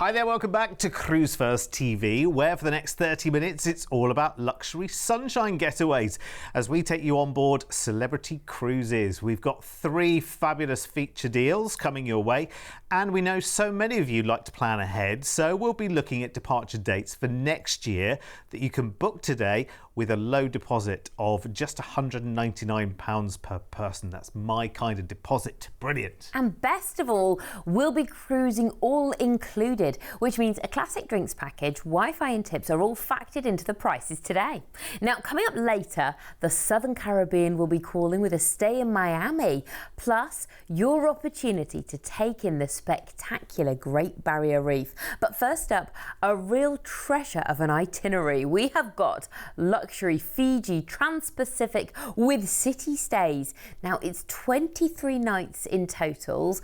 Hi there, welcome back to Cruise1st TV, where for the next 30 minutes it's all about luxury sunshine getaways as we take you on board celebrity cruises. We've got 3 fabulous feature deals coming your way, and we know so many of you like to plan ahead, so we'll be looking at departure dates for next year that you can book today with a low deposit of just £199 per person. That's my kind of deposit. Brilliant. And best of all, we'll be cruising all included, which means a classic drinks package, Wi-Fi and tips are all factored into the prices today. Now, coming up later, the Southern Caribbean will be calling with a stay in Miami, plus your opportunity to take in the spectacular Great Barrier Reef. But first up, a real treasure of an itinerary. We have got luxury Fiji Trans-Pacific with city stays. Now, it's 23 nights in totals.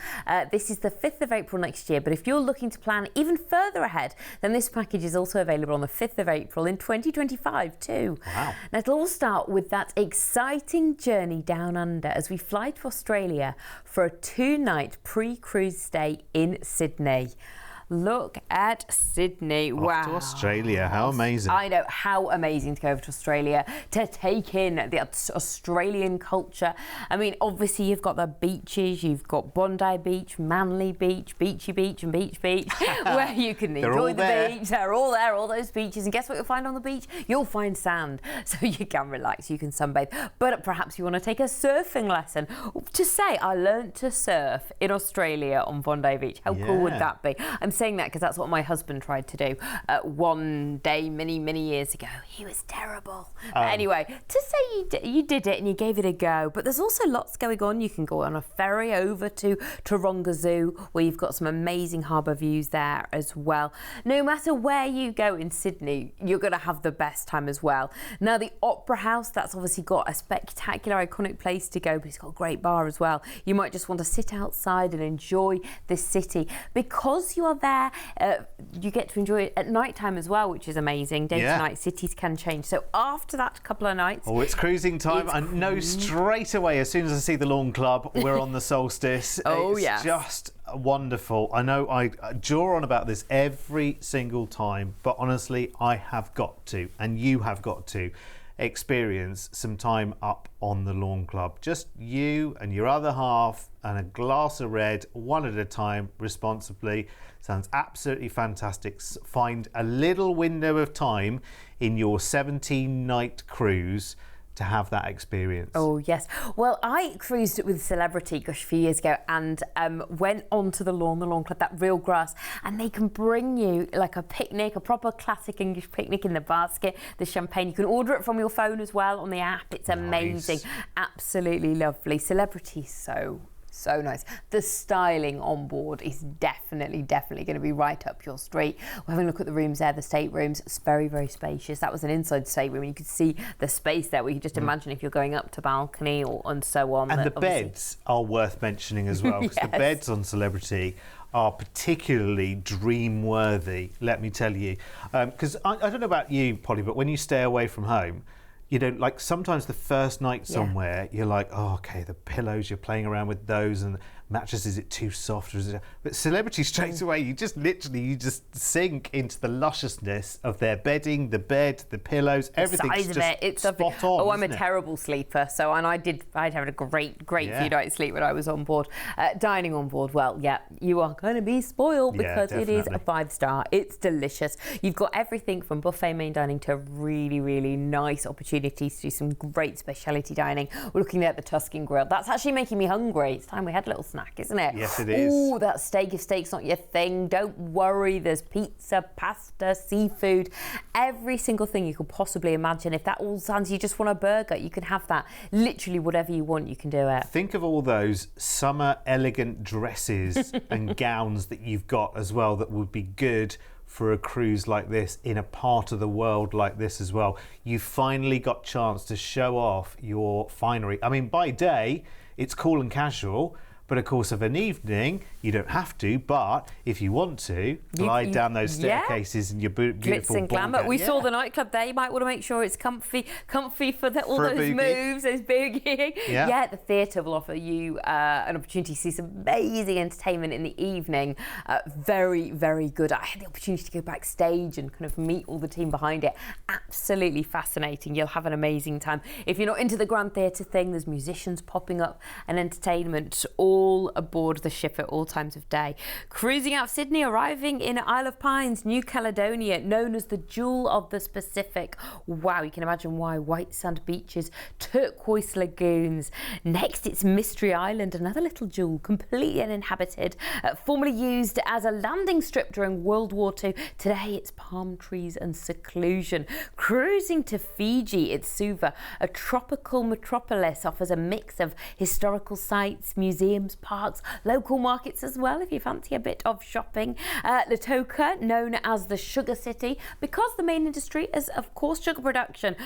This is the 5th of April next year, but if you're looking to plan even further ahead, then this package is also available on the 5th of April in 2025 too. Wow. Now, it'll all start with that exciting journey down under as we fly to Australia for a 2-night pre-cruise stay in Sydney. Look at Sydney. Wow. Off to Australia. How amazing. I know, how amazing to go over to Australia, to take in the Australian culture. I mean, obviously you've got the beaches, you've got Bondi Beach, Manly Beach, Beachy Beach and Beach Beach, where you can enjoy the beach. They're all there, all those beaches. And guess what you'll find on the beach? You'll find sand. So you can relax, you can sunbathe. But perhaps you want to take a surfing lesson. To say, I learnt to surf in Australia on Bondi Beach. How cool would that be? I'm saying that because that's what my husband tried to do one day many years ago. He was terrible. Anyway, to say you did it and you gave it a go, but there's also lots going on. You can go on a ferry over to Taronga Zoo, where you've got some amazing harbour views there as well. No matter where you go in Sydney, you're going to have the best time as well. Now, the Opera House, that's obviously got a spectacular, iconic place to go, but it's got a great bar as well. You might just want to sit outside and enjoy the city. Because you are there, you get to enjoy it at night time as well, which is amazing. Day to night, cities can change. So after that couple of nights... Oh, it's cruising time. I know straight away, as soon as I see the Lawn Club, we're on the solstice. It's just wonderful. I know I jaw on about this every single time, but honestly, I have got to, and you have got to, experience some time up on the Lawn Club. Just you and your other half and a glass of red, one at a time, responsibly. Sounds absolutely fantastic. Find a little window of time in your 17-night cruise to have that experience. Oh yes. Well, I cruised with Celebrity a few years ago and went onto the Lawn Club, that real grass, and they can bring you like a picnic, a proper classic English picnic in the basket, the champagne. You can order it from your phone as well on the app. It's amazing. Absolutely lovely. Celebrity, so nice. The styling on board is definitely going to be right up your street. We're having a look at the rooms there, the staterooms. It's very spacious. That was an inside stateroom, and you could see the space there. We could just imagine if you're going up to balcony and so on. And the beds are worth mentioning as well, because the beds on Celebrity are particularly dream-worthy, let me tell you. Because I don't know about you, Polly, but when you stay away from home, you know, like sometimes the first night somewhere, you're like, oh, okay, the pillows, you're playing around with those, and mattress, is it too soft? Or is it... But Celebrity, straight away, you just sink into the lusciousness of their bedding, the bed, the pillows, everything's just it's spot on. Oh, I'm a terrible sleeper, so I'd have a great few nights sleep when I was on board. Dining on board, well, you are going to be spoiled because it is a 5-star. It's delicious. You've got everything from buffet main dining to really nice opportunities to do some great speciality dining. We're looking at the Tuscan Grill. That's actually making me hungry. It's time we had a little snack, isn't it? Yes, it is. Oh, that steak. If steak's not your thing, don't worry. There's pizza, pasta, seafood, every single thing you could possibly imagine. If that all sounds, you just want a burger, you can have that. Literally whatever you want, you can do it. Think of all those summer elegant dresses and gowns that you've got as well that would be good for a cruise like this, in a part of the world like this as well. You finally got chance to show off your finery. I mean, by day, it's cool and casual, But of course, of an evening, you don't have to, but if you want to, glide down those staircases in your beautiful glitz and glamour. gown. We saw the nightclub there. You might want to make sure it's comfy for all those moves, those boogieing. Yeah, the theatre will offer you an opportunity to see some amazing entertainment in the evening. Very, very good. I had the opportunity to go backstage and kind of meet all the team behind it. Absolutely fascinating. You'll have an amazing time. If you're not into the Grand Theatre thing, there's musicians popping up and entertainment all aboard the ship at all times of day. Cruising out of Sydney, arriving in Isle of Pines, New Caledonia, known as the Jewel of the Pacific. Wow, you can imagine why. White sand beaches, turquoise lagoons. Next, it's Mystery Island, another little jewel, completely uninhabited, formerly used as a landing strip during World War II. Today, it's palm trees and seclusion. Cruising to Fiji, it's Suva, a tropical metropolis, offers a mix of historical sites, museums, parks, local markets as well if you fancy a bit of shopping. Lautoka, known as the Sugar City, because the main industry is of course sugar production.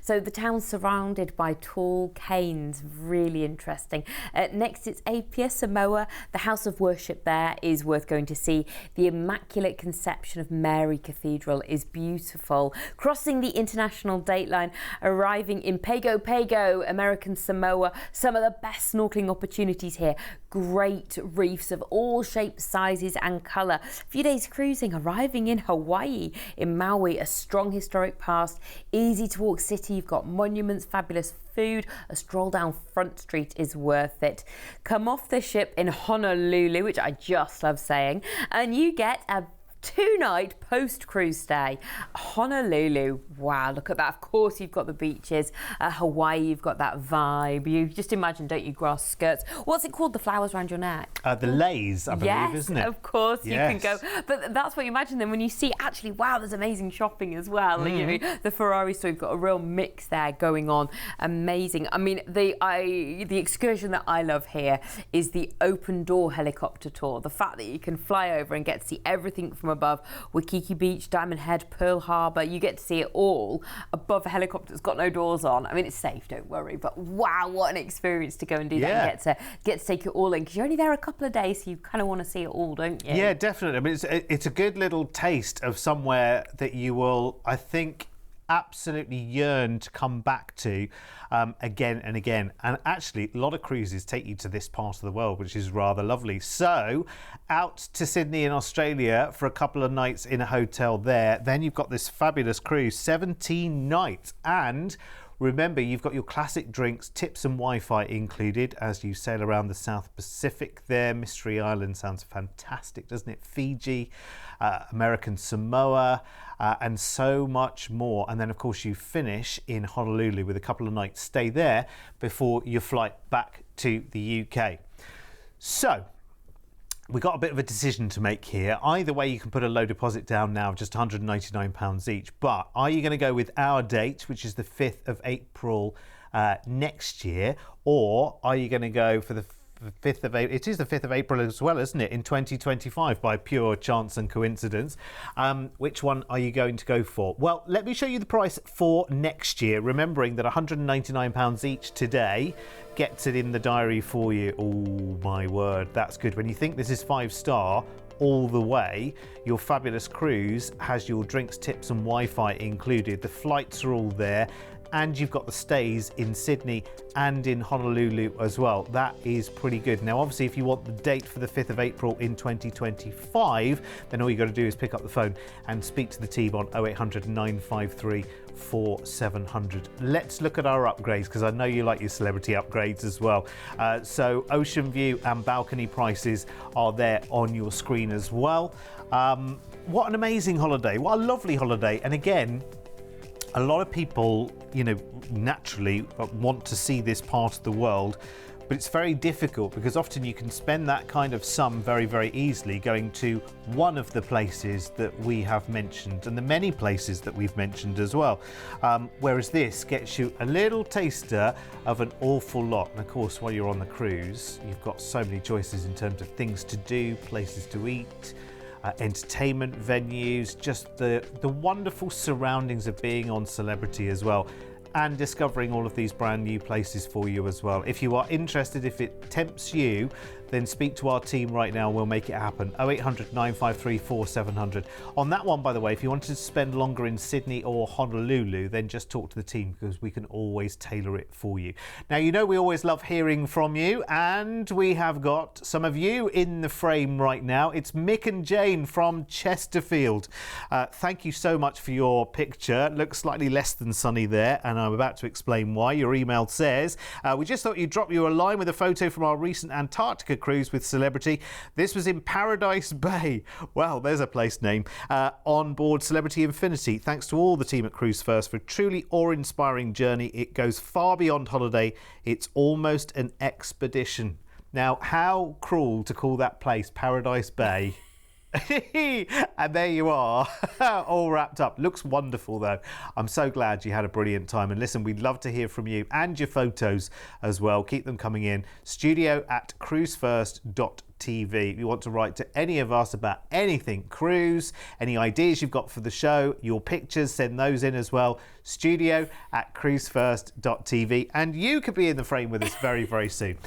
So the town's surrounded by tall canes, really interesting. Next it's Apia, Samoa. The house of worship there is worth going to see. The Immaculate Conception of Mary Cathedral is beautiful. Crossing the international date line, arriving in Pago Pago, American Samoa. Some of the best snorkeling opportunities here. Great reefs of all shapes, sizes and colour. A few days cruising, arriving in Hawaii, in Maui, a strong historic past, easy to walk city. You've got monuments, fabulous food. A stroll down Front Street is worth it. Come off the ship in Honolulu, which I just love saying, and you get a 2-night post-cruise stay. Honolulu, wow, look at that. Of course, you've got the beaches. Hawaii, you've got that vibe. You just imagine, don't you, grass skirts. What's it called, the flowers around your neck? The leis, I believe, isn't it? Yes, of course, you can go. But that's what you imagine then when you see, actually, wow, there's amazing shopping as well. You know, the Ferrari store, you've got a real mix there going on. Amazing. I mean, the excursion that I love here is the open door helicopter tour. The fact that you can fly over and get to see everything from above. Waikiki Beach, Diamond Head, Pearl Harbor, you get to see it all above a helicopter that's got no doors on. I mean, it's safe, don't worry, but wow, what an experience to go and do that and get to take it all in, because you're only there a couple of days, so you kind of want to see it all, don't you? Yeah, definitely. I mean, it's a good little taste of somewhere that you will, I think, absolutely yearn to come back to again and again. And actually, a lot of cruises take you to this part of the world, which is rather lovely. So out to Sydney in Australia for a couple of nights in a hotel there. Then you've got this fabulous cruise, 17 nights. And remember, you've got your classic drinks, tips and Wi-Fi included as you sail around the South Pacific there. Mystery Island sounds fantastic, doesn't it? Fiji, American Samoa, and so much more. And then, of course, you finish in Honolulu with a couple of nights stay there before your flight back to the UK. So we've got a bit of a decision to make here. Either way, you can put a low deposit down now of just £199 each. But are you going to go with our date, which is the 5th of April next year, or are you going to go for the 5th of April? It is the 5th of April as well, isn't it, in 2025, by pure chance and coincidence. Which one are you going to go for? Well, let me show you the price for next year, remembering that £199 each today gets it in the diary for you. Oh my word, that's good. When you think this is 5-star all the way, your fabulous cruise has your drinks, tips and Wi-Fi included. The flights are all there, and you've got the stays in Sydney and in Honolulu as well. That is pretty good. Now, obviously, if you want the date for the 5th of April in 2025, then all you got to do is pick up the phone and speak to the team on 0800 953 4700. Let's look at our upgrades, because I know you like your celebrity upgrades as well. So ocean view and balcony prices are there on your screen as well. What an amazing holiday. What a lovely holiday. And again, a lot of people, you know, naturally want to see this part of the world, but it's very difficult because often you can spend that kind of sum very, very easily going to one of the places that we have mentioned and the many places that we've mentioned as well. Whereas this gets you a little taster of an awful lot. And of course, while you're on the cruise, you've got so many choices in terms of things to do, places to eat, entertainment venues, just the wonderful surroundings of being on Celebrity as well. and discovering all of these brand new places for you as well. If you are interested, if it tempts you, then speak to our team right now and we'll make it happen. 0800 953 4700. On that one, by the way, if you wanted to spend longer in Sydney or Honolulu, then just talk to the team because we can always tailor it for you. Now, you know we always love hearing from you, and we have got some of you in the frame right now. It's Mick and Jane from Chesterfield. Thank you so much for your picture. Looks slightly less than sunny there, and I'm about to explain why. Your email says, we just thought you'd drop you a line with a photo from our recent Antarctica cruise with Celebrity. This was in Paradise Bay. Well, there's a place name. On board Celebrity Infinity. Thanks to all the team at Cruise1st for a truly awe-inspiring journey. It goes far beyond holiday. It's almost an expedition. Now, how cruel to call that place Paradise Bay. And there you are, all wrapped up. Looks wonderful though. I'm so glad you had a brilliant time, and listen, we'd love to hear from you and your photos as well. Keep them coming in. studio@cruise1st.tv. If you want to write to any of us about anything cruise, any ideas you've got for the show, your pictures, send those in as well. studio@cruise1st.tv, and you could be in the frame with us very, very soon.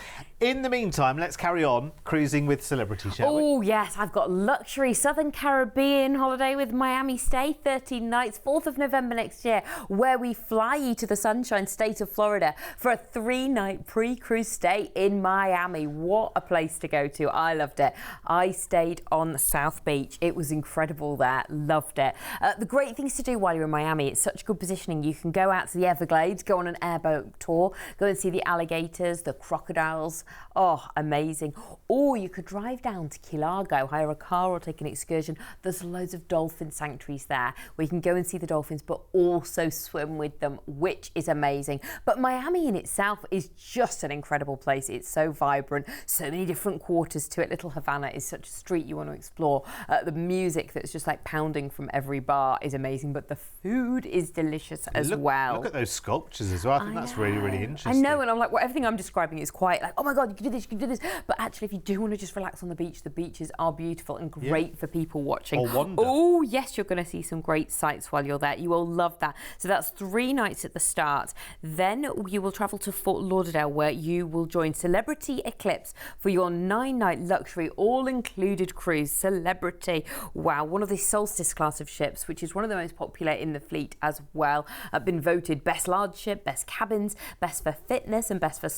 In the meantime, let's carry on cruising with Celebrity, shall we? Oh, yes. I've got luxury Southern Caribbean holiday with Miami stay, 13 nights, 4th of November next year, where we fly you to the Sunshine State of Florida for a 3-night pre-cruise stay in Miami. What a place to go to. I loved it. I stayed on South Beach. It was incredible there. Loved it. The great things to do while you're in Miami, it's such good positioning. You can go out to the Everglades, go on an airboat tour, go and see the alligators, the crocodiles. Oh, amazing. Or you could drive down to Key Largo, hire a car or take an excursion. There's loads of dolphin sanctuaries there where you can go and see the dolphins but also swim with them, which is amazing. But Miami in itself is just an incredible place. It's so vibrant, so many different quarters to it. Little Havana is such a street you want to explore. The music that's just like pounding from every bar is amazing, but the food is delicious as well. Look at those sculptures as well. I think that's really, really interesting. I know, and I'm like, well, everything I'm describing is quite like, oh my God, you can do this, you can do this. But actually, if you do want to just relax on the beaches are beautiful and great for people watching. Or wander. Oh, yes, you're going to see some great sights while you're there. You will love that. So that's 3 nights at the start. Then you will travel to Fort Lauderdale, where you will join Celebrity Eclipse for your 9-night luxury all-included cruise. Celebrity. Wow, one of the Solstice class of ships, which is one of the most popular in the fleet as well. Been voted best large ship, best cabins, best for fitness, and best for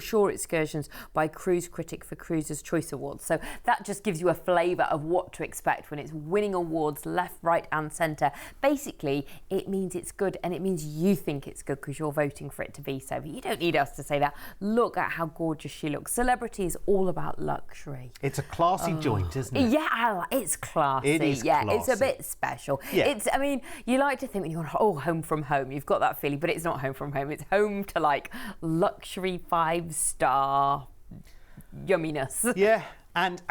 shore excursions by Cruise Critic for Cruisers' Choice Awards. So that just gives you a flavour of what to expect when it's winning awards left, right and centre. Basically, it means it's good, and it means you think it's good because you're voting for it to be so. But you don't need us to say that. Look at how gorgeous she looks. Celebrity is all about luxury. It's a classy joint, isn't it? Yeah, it's classy. It is classy. It's a bit special. Yeah. I mean, you like to think when you're home from home, you've got that feeling, but it's not home from home. It's home to like luxury 5-star yumminess. Yeah, and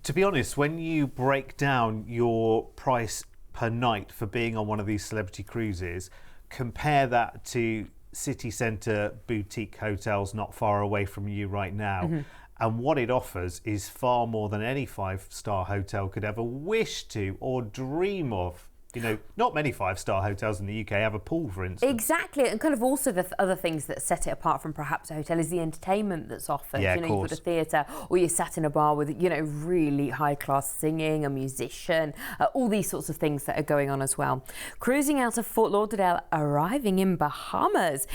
to be honest, when you break down your price per night for being on one of these celebrity cruises, compare that to city centre boutique hotels not far away from you right now, and what it offers is far more than any 5-star hotel could ever wish to or dream of. You know, not many 5-star hotels in the UK have a pool, for instance. Exactly, and kind of also the other things that set it apart from perhaps a hotel is the entertainment that's offered. Yeah, you know, you've got a theatre, or you're sat in a bar with, you know, really high-class singing, a musician, all these sorts of things that are going on as well. Cruising out of Fort Lauderdale, arriving in Bahamas,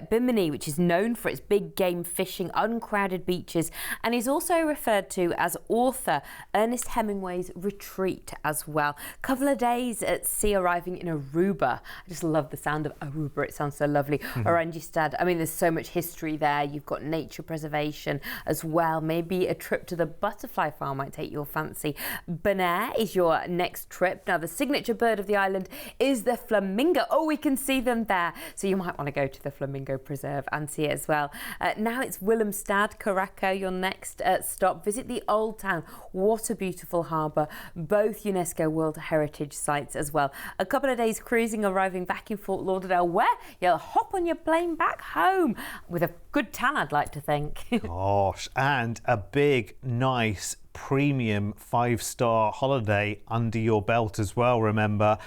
Bimini, which is known for its big game fishing, uncrowded beaches, and is also referred to as author Ernest Hemingway's retreat as well. Couple of days at sea, arriving in Aruba. I just love the sound of Aruba. It sounds so lovely. Oranjestad. I mean, there's so much history there. You've got nature preservation as well. Maybe a trip to the butterfly farm might take your fancy. Bonaire is your next trip. Now, the signature bird of the island is the flamingo. Oh, we can see them there. So you might want to go to the Flamingo Preserve and see it as well. Now it's Willemstad, Caraco, your next stop. Visit the Old Town. What a beautiful harbour. Both UNESCO World Heritage Sites as well. A couple of days cruising, arriving back in Fort Lauderdale, where you'll hop on your plane back home with a good tan, I'd like to think. Gosh, and a big, nice premium 5-star holiday under your belt as well, remember,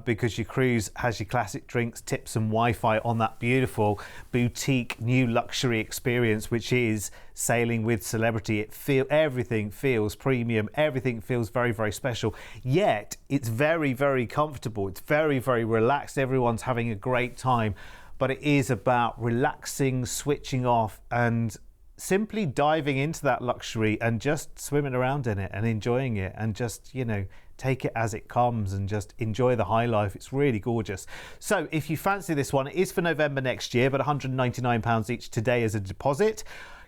because your cruise has your classic drinks, tips and Wi-Fi on that beautiful boutique new luxury experience, which is sailing with Celebrity. Everything feels premium, everything feels very, very special, yet it's very, very comfortable, it's very, very relaxed, everyone's having a great time, but it is about relaxing, switching off and simply diving into that luxury and just swimming around in it and enjoying it and just, you know, take it as it comes and just enjoy the high life. It's really gorgeous. So if you fancy this one, it is for November next year, but £199 each today as a deposit.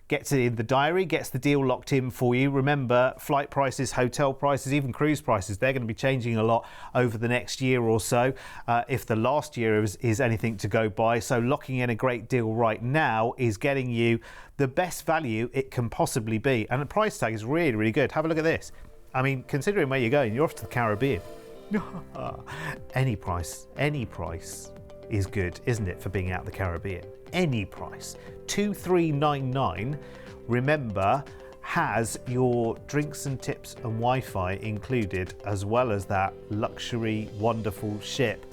Gets it in the diary, gets the deal locked in for you. Remember, flight prices, hotel prices, even cruise prices, they're going to be changing a lot over the next year or so, if the last year is anything to go by. So locking in a great deal right now is getting you the best value it can possibly be. And the price tag is really, really good. Have a look at this. I mean, considering where you're going, you're off to the Caribbean. Any price is good, isn't it, for being out the Caribbean? Any price. 2399, remember, has your drinks and tips and Wi-Fi included, as well as that luxury, wonderful ship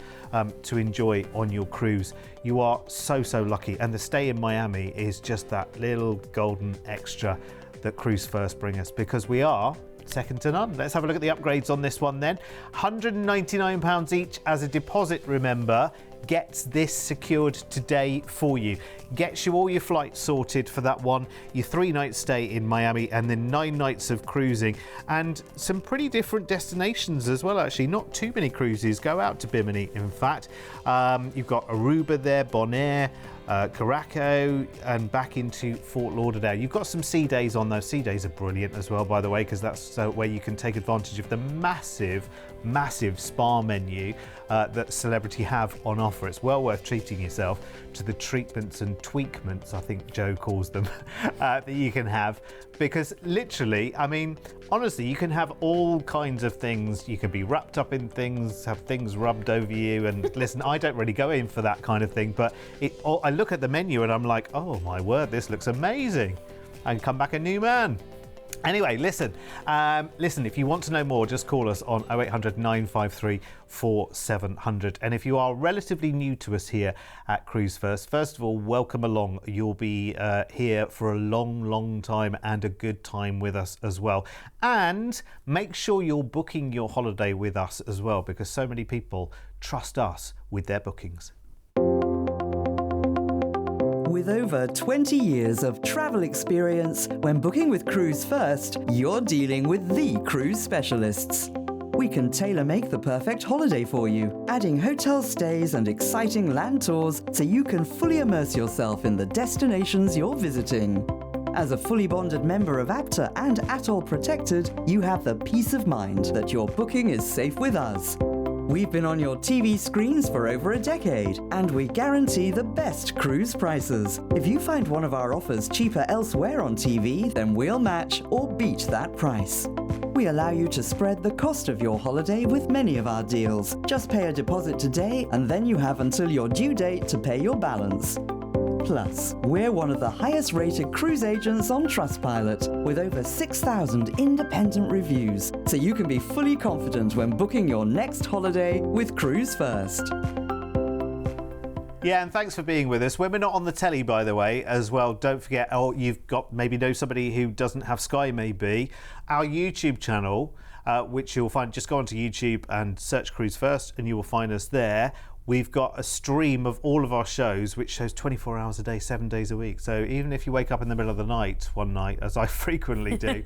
to enjoy on your cruise. You are so, so lucky. And the stay in Miami is just that little golden extra that Cruise1st bring us, because we are second to none. Let's have a look at the upgrades on this one then. £199 each as a deposit, remember, gets this secured today for you. Gets you all your flights sorted for that one, your 3-night stay in Miami, and then 9 nights of cruising, and some pretty different destinations as well, actually. Not too many cruises go out to Bimini, in fact. You've got Aruba there, Bonaire, Caraco, and back into Fort Lauderdale. You've got some sea days on those. Sea days are brilliant as well, by the way, because that's where you can take advantage of the massive spa menu that Celebrity have on offer. It's well worth treating yourself to the treatments and tweakments, I think Joe calls them, that you can have, because literally, I mean, honestly, you can have all kinds of things. You can be wrapped up in things, have things rubbed over you, and listen, I don't really go in for that kind of thing, but I look at the menu and I'm like, oh my word, this looks amazing, and come back a new man. Anyway, listen, if you want to know more, just call us on 0800 953 4700. And if you are relatively new to us here at Cruise1st, first of all, welcome along. You'll be here for a long, long time and a good time with us as well. And make sure you're booking your holiday with us as well, because so many people trust us with their bookings. With over 20 years of travel experience, when booking with Cruise1st, you're dealing with the cruise specialists. We can tailor-make the perfect holiday for you, adding hotel stays and exciting land tours so you can fully immerse yourself in the destinations you're visiting. As a fully bonded member of APTA and Atoll Protected, you have the peace of mind that your booking is safe with us. We've been on your TV screens for over a decade, and we guarantee the best cruise prices. If you find one of our offers cheaper elsewhere on TV, then we'll match or beat that price. We allow you to spread the cost of your holiday with many of our deals. Just pay a deposit today, and then you have until your due date to pay your balance. Plus, we're one of the highest rated cruise agents on Trustpilot, with over 6,000 independent reviews, so you can be fully confident when booking your next holiday with Cruise1st. Yeah, and thanks for being with us. When we're not on the telly, by the way, as well, don't forget, you've got maybe know somebody who doesn't have Sky, maybe, our YouTube channel, which you'll find, just go onto YouTube and search Cruise1st and you will find us there. We've got a stream of all of our shows, which shows 24 hours a day, 7 days a week. So even if you wake up in the middle of the night one night, as I frequently do,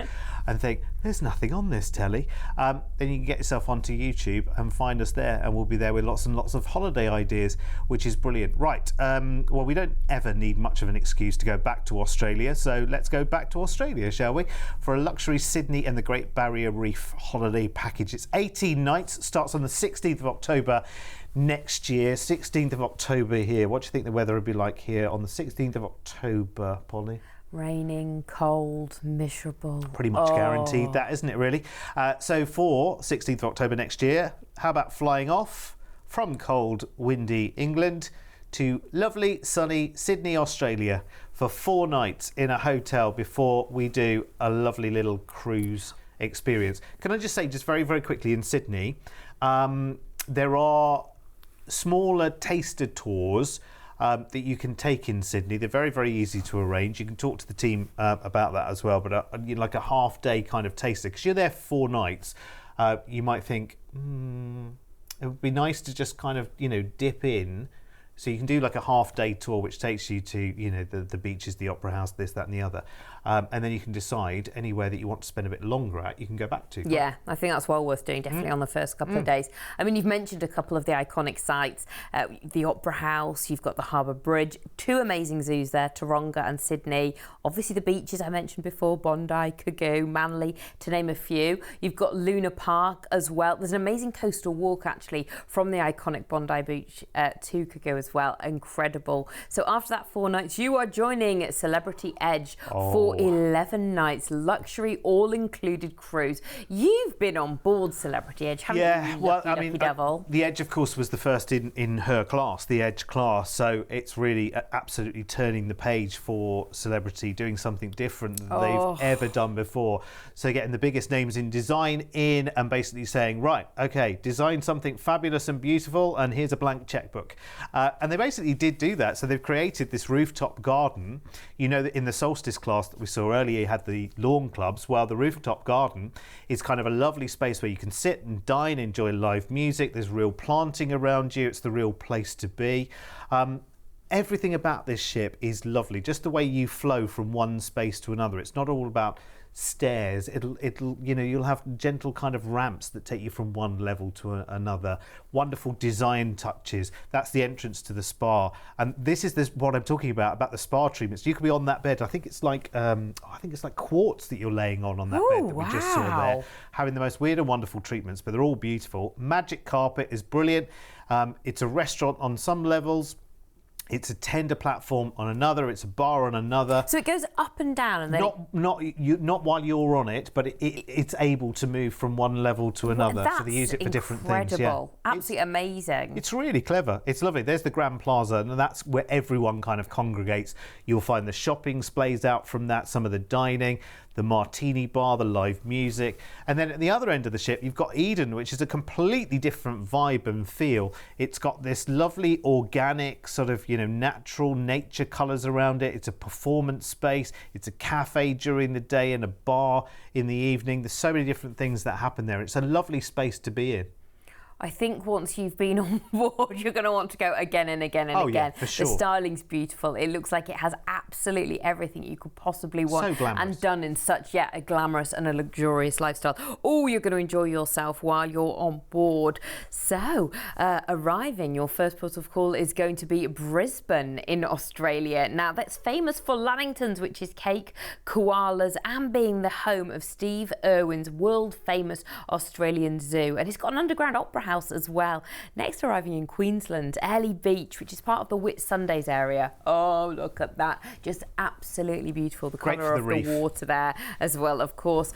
and think, there's nothing on this telly, then you can get yourself onto YouTube and find us there, and we'll be there with lots and lots of holiday ideas, which is brilliant. Right, well, we don't ever need much of an excuse to go back to Australia, so let's go back to Australia, shall we? For a luxury Sydney and the Great Barrier Reef holiday package. It's 18 nights, starts on the 16th of October next year, 16th of October here. What do you think the weather would be like here on the 16th of October, Polly? Raining, cold, miserable. Pretty much guaranteed that, isn't it, really? So for 16th of October next year, how about flying off from cold, windy England to lovely, sunny Sydney, Australia for 4 nights in a hotel before we do a lovely little cruise experience. Can I just say, just very, very quickly, in Sydney, there are smaller taster tours that you can take in Sydney. They're very, very easy to arrange. You can talk to the team about that as well, but like a half-day kind of taster, because you're there 4 nights. You might think, it would be nice to just kind of, dip in. So you can do like a half-day tour, which takes you to, the beaches, the opera house, this, that, and the other. And then you can decide anywhere that you want to spend a bit longer at, you can go back to. Yeah, I think that's well worth doing, definitely on the first couple of days. I mean, you've mentioned a couple of the iconic sites, the Opera House, you've got the Harbour Bridge, 2 amazing zoos there, Taronga and Sydney. Obviously the beaches I mentioned before, Bondi, Coogoo, Manly, to name a few. You've got Luna Park as well. There's an amazing coastal walk actually from the iconic Bondi Beach to Coogoo as well. Incredible. So after that 4 nights, you are joining Celebrity Edge for 11 nights, luxury all-included cruise. You've been on board Celebrity Edge, haven't you? Yeah, well, I mean, devil. The Edge, of course, was the first in her class, the Edge class. So it's really absolutely turning the page for Celebrity, doing something different than they've ever done before. So getting the biggest names in design in and basically saying, right, okay, design something fabulous and beautiful, and here's a blank checkbook. And they basically did do that. So they've created this rooftop garden. You know that in the Solstice class that we saw earlier, you had the lawn clubs. Well, the rooftop garden is kind of a lovely space where you can sit and dine, enjoy live music. There's real planting around you. It's the real place to be. Everything about this ship is lovely. Just the way you flow from one space to another. It's not all about stairs. It'll you'll have gentle kind of ramps that take you from one level to another. Wonderful design touches. That's the entrance to the spa, and this is what I'm talking about the spa treatments. You could be on that bed. I think it's like quartz that you're laying on that bed that we just saw there, having the most weird and wonderful treatments, but they're all beautiful. Magic carpet is brilliant. It's a restaurant on some levels. It's a tender platform on another. It's a bar on another. So it goes up and down, and then not while you're on it, but it's able to move from one level to another. That's so they use it for different things. Yeah. Absolutely amazing. It's really clever. It's lovely. There's the Grand Plaza, and that's where everyone kind of congregates. You'll find the shopping splays out from that, some of the dining, the martini bar, the live music. And then at the other end of the ship, you've got Eden, which is a completely different vibe and feel. It's got this lovely organic sort of, natural nature colours around it. It's a performance space. It's a cafe during the day and a bar in the evening. There's so many different things that happen there. It's a lovely space to be in. I think once you've been on board, you're going to want to go again and again and again. Yeah, for sure. The styling's beautiful. It looks like it has absolutely everything you could possibly want. So glamorous. And done in such, a glamorous and a luxurious lifestyle. Oh, you're going to enjoy yourself while you're on board. So, arriving, your first port of call is going to be Brisbane in Australia. Now, that's famous for lamingtons, which is cake, koalas, and being the home of Steve Irwin's world-famous Australian zoo. And it's got an underground opera house as well. Next, arriving in Queensland, Airlie Beach, which is part of the Whitsundays area. Oh, look at that. Just absolutely beautiful. The colour of the water there as well, of course.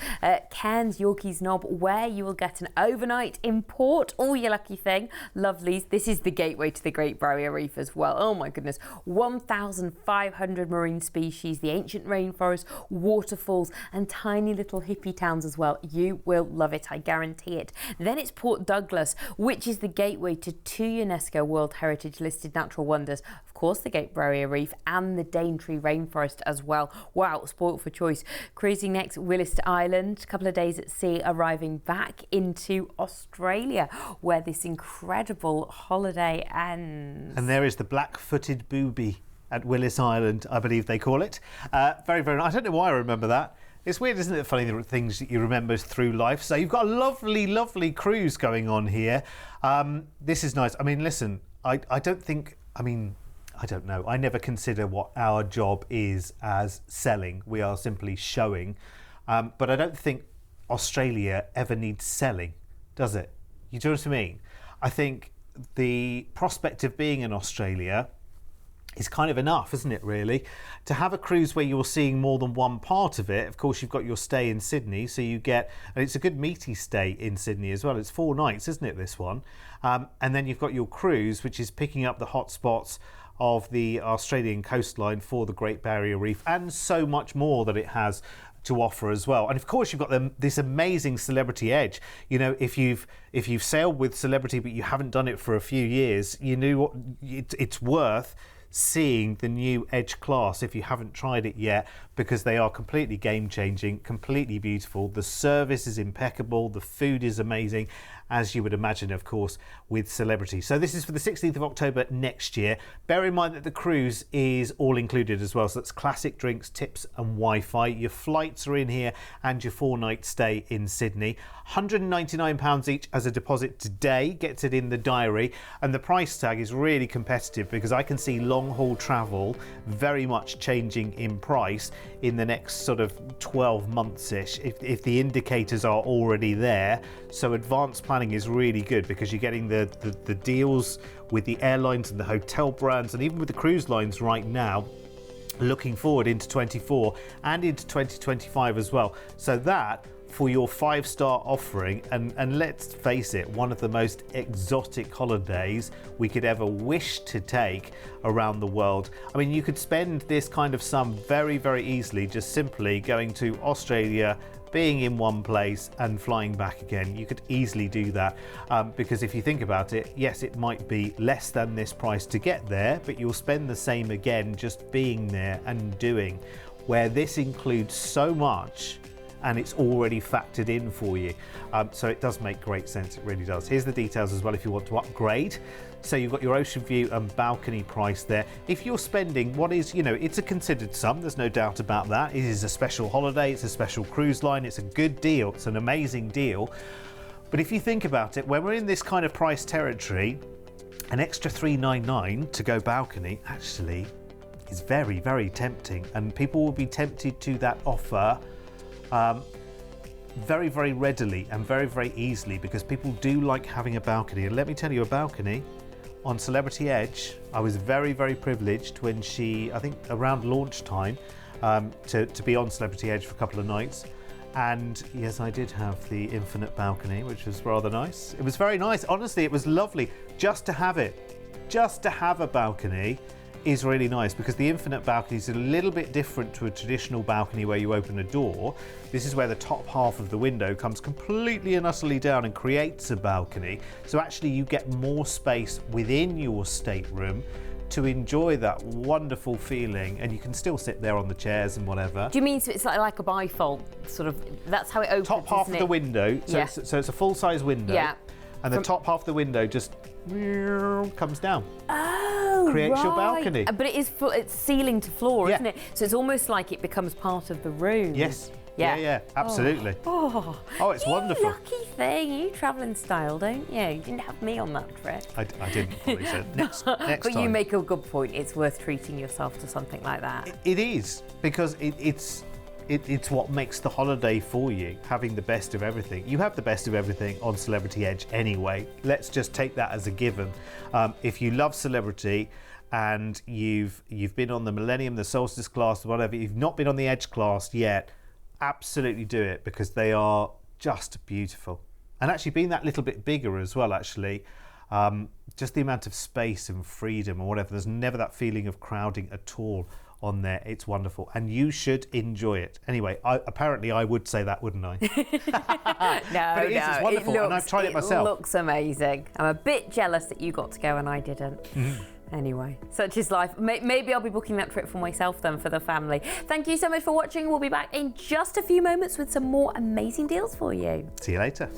Cairns, Yorkeys Knob, where you will get an overnight in port. Oh, you lucky thing. Lovelies. This is the gateway to the Great Barrier Reef as well. Oh, my goodness. 1,500 marine species, the ancient rainforest, waterfalls, and tiny little hippie towns as well. You will love it, I guarantee it. Then it's Port Douglas, which is the gateway to 2 UNESCO World Heritage listed natural wonders. Of course, the Great Barrier Reef and the Daintree Rainforest as well. Wow, spoilt for choice. Cruising next, Willis Island, a couple of days at sea, arriving back into Australia, where this incredible holiday ends. And there is the black-footed booby at Willis Island, I believe they call it. Very, very nice. I don't know why I remember that. It's weird, isn't it, funny, the things that you remember through life. So you've got a lovely, lovely cruise going on here. This is nice. I mean, listen, I don't know. I never consider what our job is as selling. We are simply showing. But I don't think Australia ever needs selling, does it? You know what I mean? I think the prospect of being in Australia is kind of enough, isn't it, really? To have a cruise where you're seeing more than one part of it. Of course, you've got your stay in Sydney, so you get, and it's a good meaty stay in Sydney as well. It's 4 nights, isn't it, this one? And then you've got your cruise, which is picking up the hot spots of the Australian coastline for the Great Barrier Reef, and so much more that it has to offer as well. And of course, you've got this amazing Celebrity Edge. You know, if you've sailed with Celebrity but you haven't done it for a few years, you know it's worth seeing the new Edge class if you haven't tried it yet, because they are completely game-changing, completely beautiful. The service is impeccable, the food is amazing, as you would imagine, of course, with Celebrity. So this is for the 16th of October next year. Bear in mind that the cruise is all included as well, so that's classic drinks, tips and Wi-Fi. Your flights are in here and your 4-night stay in Sydney. £199 each as a deposit today gets it in the diary, and the price tag is really competitive because I can see long-haul travel very much changing in price in the next sort of 12 months-ish if the indicators are already there. So advanced planning is really good because you're getting the deals with the airlines and the hotel brands, and even with the cruise lines right now, looking forward into 24 and into 2025 as well. So that for your 5-star offering, and let's face it, one of the most exotic holidays we could ever wish to take around the world. I mean, you could spend this kind of sum very, very easily just simply going to Australia, being in one place and flying back again. You could easily do that because if you think about it, yes, it might be less than this price to get there, but you'll spend the same again just being there and doing, where this includes so much and it's already factored in for you. So it does make great sense, it really does. Here's the details as well if you want to upgrade. So you've got your ocean view and balcony price there. If you're spending what is, you know, it's a considered sum, there's no doubt about that. It is a special holiday, it's a special cruise line, it's a good deal, it's an amazing deal. But if you think about it, when we're in this kind of price territory, an extra $399 to go balcony actually is very, very tempting, and people will be tempted to that offer very, very readily and very, very easily, because people do like having a balcony. And let me tell you, a balcony on Celebrity Edge, I was very, very privileged when I think around launch time, to be on Celebrity Edge for a couple of nights. And yes, I did have the infinite balcony, which was rather nice. It was very nice. Honestly, it was lovely just to have it. Just to have a balcony is really nice, because the infinite balcony is a little bit different to a traditional balcony where you open a door. This is where the top half of the window comes completely and utterly down and creates a balcony. So actually you get more space within your stateroom to enjoy that wonderful feeling, and you can still sit there on the chairs and whatever. Do you mean so it's like a bifold sort of? That's how it opens. Top half of the window, so, yeah. So it's a full-size window, yeah. And the top half of the window just comes down. Oh, creates right. your balcony. But it's ceiling to floor, yeah. Isn't it? So it's almost like it becomes part of the room. Yes. Yeah, absolutely. Oh, it's wonderful. Lucky thing, you travel in style, don't you? You didn't have me on that trip. I didn't, probably said. Next but time. You make a good point. It's worth treating yourself to something like that. It is, because it's what makes the holiday for you, having the best of everything. You have the best of everything on Celebrity Edge anyway. Let's just take that as a given. If you love Celebrity and you've been on the Millennium, the Solstice class, whatever, you've not been on the Edge class yet, absolutely do it, because they are just beautiful. And actually being that little bit bigger as well, actually, just the amount of space and freedom or whatever, there's never that feeling of crowding at all on there. It's wonderful, and you should enjoy it. Anyway, apparently I would say that, wouldn't I? No, but it's wonderful, and I've tried it myself. It looks amazing. I'm a bit jealous that you got to go and I didn't. Anyway, such is life. Maybe I'll be booking that trip for myself then, for the family. Thank you so much for watching. We'll be back in just a few moments with some more amazing deals for you. See you later.